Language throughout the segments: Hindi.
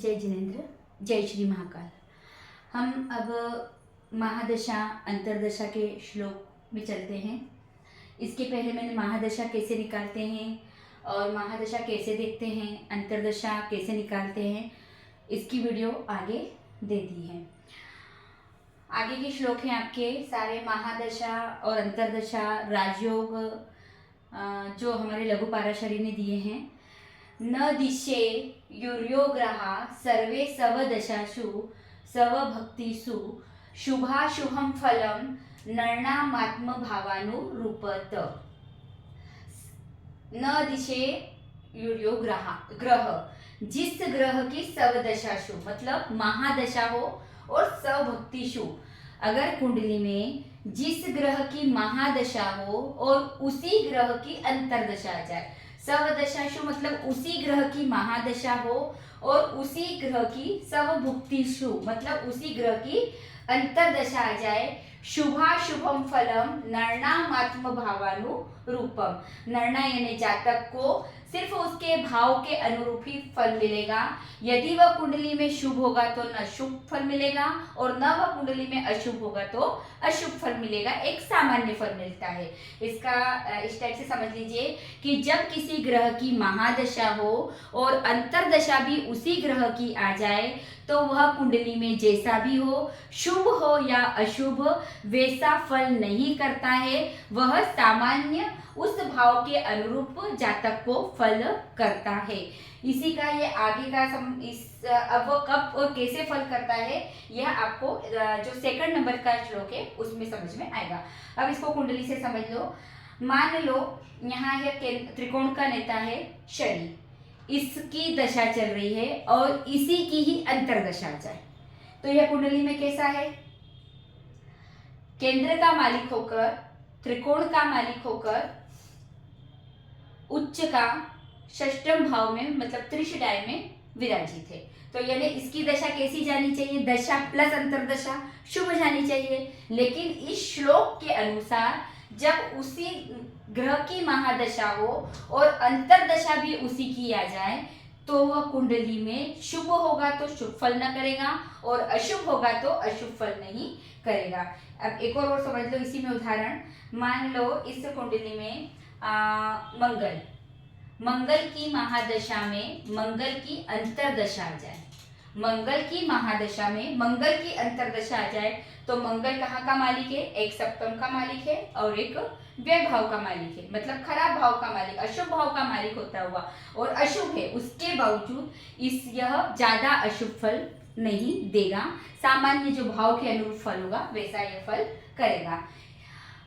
जय जिनेन्द्र, जय श्री महाकाल। हम अब महादशा अंतरदशा के श्लोक में चलते हैं। इसके पहले मैंने महादशा कैसे निकालते हैं और महादशा कैसे देखते हैं, अंतरदशा कैसे निकालते हैं, इसकी वीडियो आगे दे दी है। आगे के श्लोक हैं आपके सारे महादशा और अंतरदशा राजयोग जो हमारे लघु पाराशरी ने दिए हैं। न दिशे युर्योग्रहा सर्वे सवदशासु सवभक्तिषु शुभाशुभं फलं नरणामात्म भावानुरूपत। न दिशे ग्रह, जिस ग्रह की सवदशासु मतलब महादशा हो और सवभक्तिषु, अगर कुंडली में जिस ग्रह की महादशा हो और उसी ग्रह की अंतरदशा आ जाए। सवदशाशु मतलब उसी ग्रह की महादशा हो और उसी ग्रह की सवभुक्तिषु मतलब उसी ग्रह की अंतरदशा आ जाए। शुभाशुभम फलम नरणामात्म भावानुरूपम, नरना यानी जातक को सिर्फ उसके भाव के अनुरूप ही फल मिलेगा। यदि वह कुंडली में शुभ होगा तो न शुभ फल मिलेगा और न वह कुंडली में अशुभ होगा तो अशुभ फल मिलेगा, एक सामान्य फल मिलता है। इसका इस टाइप से समझ लीजिए कि जब किसी ग्रह की महादशा हो और अंतरदशा भी उसी ग्रह की आ जाए तो वह कुंडली में जैसा भी हो, शुभ हो या अशुभ, वैसा फल नहीं करता है। वह सामान्य उस भाव के अनुरूप जातक को फल करता है। इसी का ये आगे का अब वो कब और कैसे फल करता है यह आपको जो सेकंड नंबर का श्लोक है उसमें समझ में आएगा। अब इसको कुंडली से समझ लो। मान लो यहाँ है त्रिकोण का नेता है शनि, इसकी दशा चल रही है और इसी की ही अंतरदशा आ जाए तो यह कुंडली में कैसा है? केंद्र का मालिक होकर, त्रिकोण का मालिक होकर, उच्च का षष्ठम भाव में मतलब त्रिशडाय में विराजित है। तो यानी इसकी दशा कैसी जानी चाहिए? दशा प्लस अंतरदशा शुभ जानी चाहिए। लेकिन इस श्लोक के अनुसार जब उसी ग्रह की महादशा हो और अंतरदशा भी उसी की आ जाए तो वह कुंडली में शुभ होगा तो शुभ फल न करेगा और अशुभ होगा तो अशुभ फल नहीं करेगा। अब एक और समझ लो इसी में उदाहरण। मान लो इस कुंडली में मंगल की महादशा में मंगल की अंतरदशा आ जाए। मंगल की महादशा में मंगल की अंतरदशा आ जाए तो मंगल कहाँ का मालिक है? एक सप्तम का मालिक है और एक व्यय भाव का मालिक है, मतलब खराब भाव का मालिक, अशुभ भाव का मालिक होता हुआ और अशुभ है, उसके बावजूद यह ज्यादा अशुभ फल नहीं देगा। सामान्य जो भाव के अनुरूप फल होगा वैसा यह फल करेगा।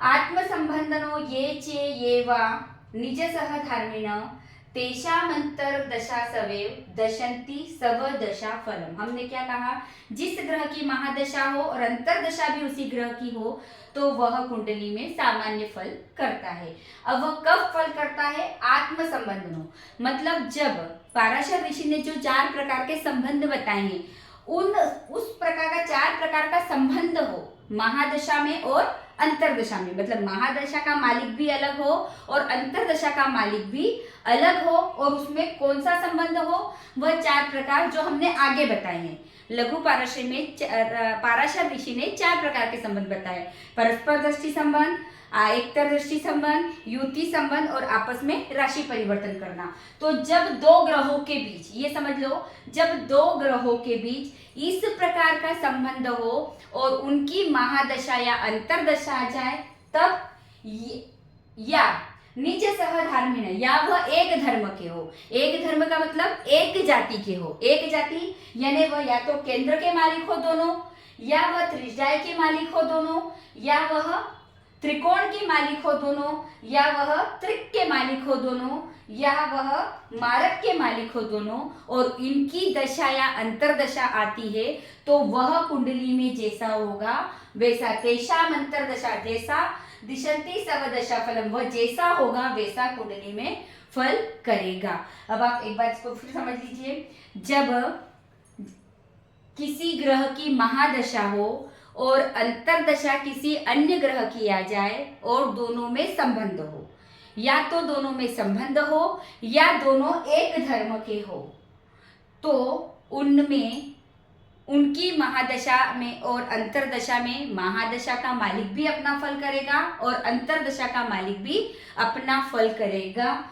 आत्म संबंधनो ये चे ये वा निज सह धर्मिण तेषामंतर दशा सवैव दशंति सव दशा फलम। हमने क्या कहा? जिस ग्रह की महादशा हो और अंतरदशा भी उसी ग्रह की हो तो वह कुंडली में सामान्य फल करता है। अब वह कब फल करता है? आत्म संबंधनो मतलब जब पाराशर ऋषि ने जो 4 प्रकार के संबंध बताए हैं उस प्रकार का 4 प्रकार का संबंध हो महादशा में और अंतरदशा में, मतलब महादशा का मालिक भी अलग हो और अंतरदशा का मालिक भी अलग हो और उसमें कौन सा संबंध हो, वह 4 प्रकार जो हमने आगे बताए हैं। लघु पाराशर में पाराशर ऋषि ने 4 प्रकार के संबंध बताए। परस्पर दृष्टि संबंध, एकतर दृष्टि संबंध, युति संबंध और आपस में राशि परिवर्तन करना। तो जब 2 ग्रहों के बीच, ये समझ लो, जब 2 ग्रहों के बीच इस प्रकार का संबंध हो और उनकी महादशा या अंतरदशा आ जाए तब या निज सह धर्मिण, या वह एक धर्म के हो। एक धर्म का मतलब एक जाति के हो। एक जाति यानी वह या तो केंद्र के मालिक हो दोनों, या वह त्रिज्याय के मालिक हो दोनों, या वह त्रिकोण के मालिक हो दोनों, या वह त्रिक के मालिक हो दोनों, या वह मारक के मालिक हो दोनों, और इनकी दशा या अंतरदशा आती है तो वह कुंडली में जैसा होगा वैसा, तेषाम अंतरदशा जैसा दिशंति सवदशा फलम, वह जैसा होगा वैसा कुंडली में फल करेगा। अब आप एक बार इसको फिर समझ लीजिए। जब किसी ग्रह की महादशा हो और अंतरदशा किसी अन्य ग्रह की आ जाए और दोनों में संबंध हो, या तो दोनों में संबंध हो या दोनों एक धर्म के हो, तो उनमें उनकी महादशा में और अंतरदशा में महादशा का मालिक भी अपना फल करेगा और अंतरदशा का मालिक भी अपना फल करेगा,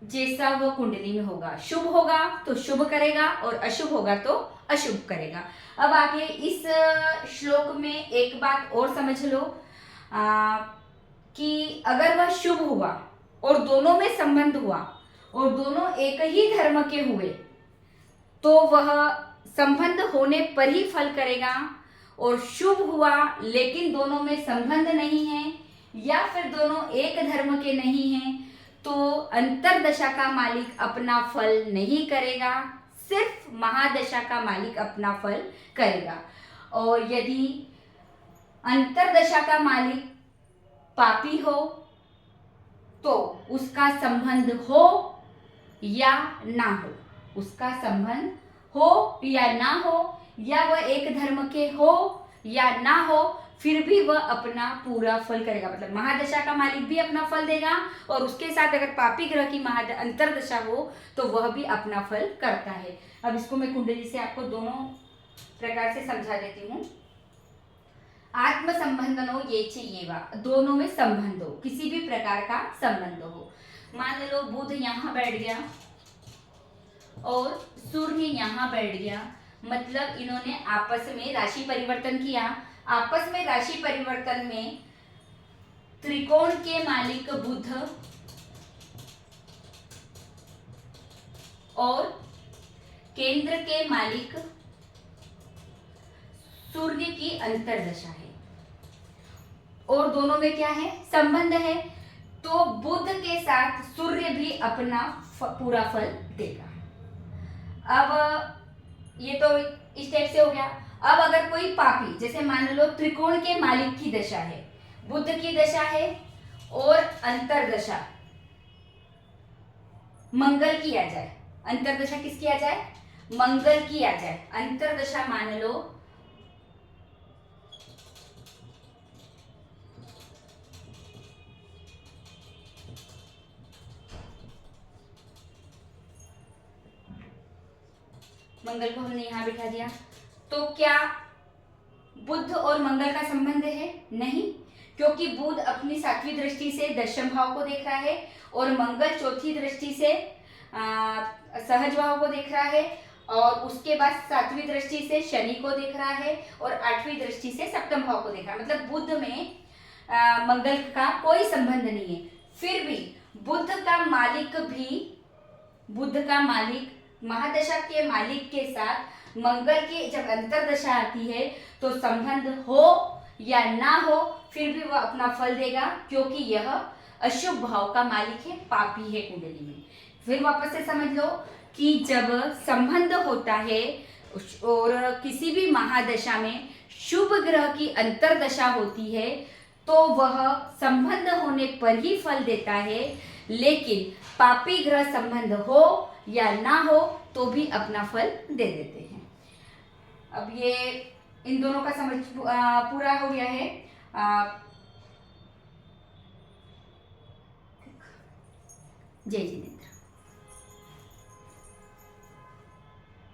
जैसा वो कुंडली में होगा। शुभ होगा तो शुभ करेगा और अशुभ होगा तो अशुभ करेगा। अब आगे इस श्लोक में एक बात और समझ लो कि अगर वह शुभ हुआ और दोनों में संबंध हुआ और दोनों एक ही धर्म के हुए तो वह संबंध होने पर ही फल करेगा, और शुभ हुआ लेकिन दोनों में संबंध नहीं है या फिर दोनों एक धर्म के नहीं हैं तो अंतरदशा का मालिक अपना फल नहीं करेगा, सिर्फ महादशा का मालिक अपना फल करेगा। और यदि अंतरदशा का मालिक पापी हो तो उसका संबंध हो या ना हो, उसका संबंध हो या ना हो, या वह एक धर्म के हो या ना हो, फिर भी वह अपना पूरा फल करेगा। मतलब महादशा का मालिक भी अपना फल देगा और उसके साथ अगर पापी ग्रह की अंतरदशा हो तो वह भी अपना फल करता है। अब इसको मैं कुंडली से आपको दोनों प्रकार से समझा देती हूँ। आत्म संबंधनो ये चाहिए वा, दोनों में संबंध हो, किसी भी प्रकार का संबंध हो। मान लो बुध यहाँ बैठ गया और सूर्य यहाँ बैठ गया, मतलब इन्होंने आपस में राशि परिवर्तन किया। आपस में राशि परिवर्तन में त्रिकोण के मालिक बुध और केंद्र के मालिक सूर्य की अंतरदशा है और दोनों में क्या है, संबंध है। तो बुध के साथ सूर्य भी अपना पूरा फल देगा। अब ये तो इस टाइप से हो गया। अब अगर कोई पापी, जैसे मान लो त्रिकोण के मालिक की दशा है, बुध की दशा है और अंतरदशा मंगल की आ जाए, अंतरदशा किसकी आ जाए, मंगल की आ जाए। अंतरदशा मान लो मंगल को हमने यहां बिठा दिया, तो क्या बुध और मंगल का संबंध है? नहीं, क्योंकि बुध अपनी सातवीं दृष्टि से दशम भाव को देख रहा है और मंगल चौथी दृष्टि से सहज भाव को देख रहा है और उसके बाद सातवीं दृष्टि से शनि को देख रहा है और आठवीं दृष्टि से सप्तम भाव को देख रहा है। मतलब बुध में मंगल का कोई संबंध नहीं है। फिर भी बुध का मालिक महादशा के मालिक के साथ मंगल की जब अंतरदशा आती है तो संबंध हो या ना हो, फिर भी वह अपना फल देगा, क्योंकि यह अशुभ भाव का मालिक है, पापी है कुंडली में। फिर वापस से समझ लो कि जब संबंध होता है और किसी भी महादशा में शुभ ग्रह की अंतरदशा होती है तो वह संबंध होने पर ही फल देता है, लेकिन पापी ग्रह संबंध हो या ना हो तो भी अपना फल दे देते हैं। अब ये इन दोनों का समझ पूरा हो गया है। जय जी।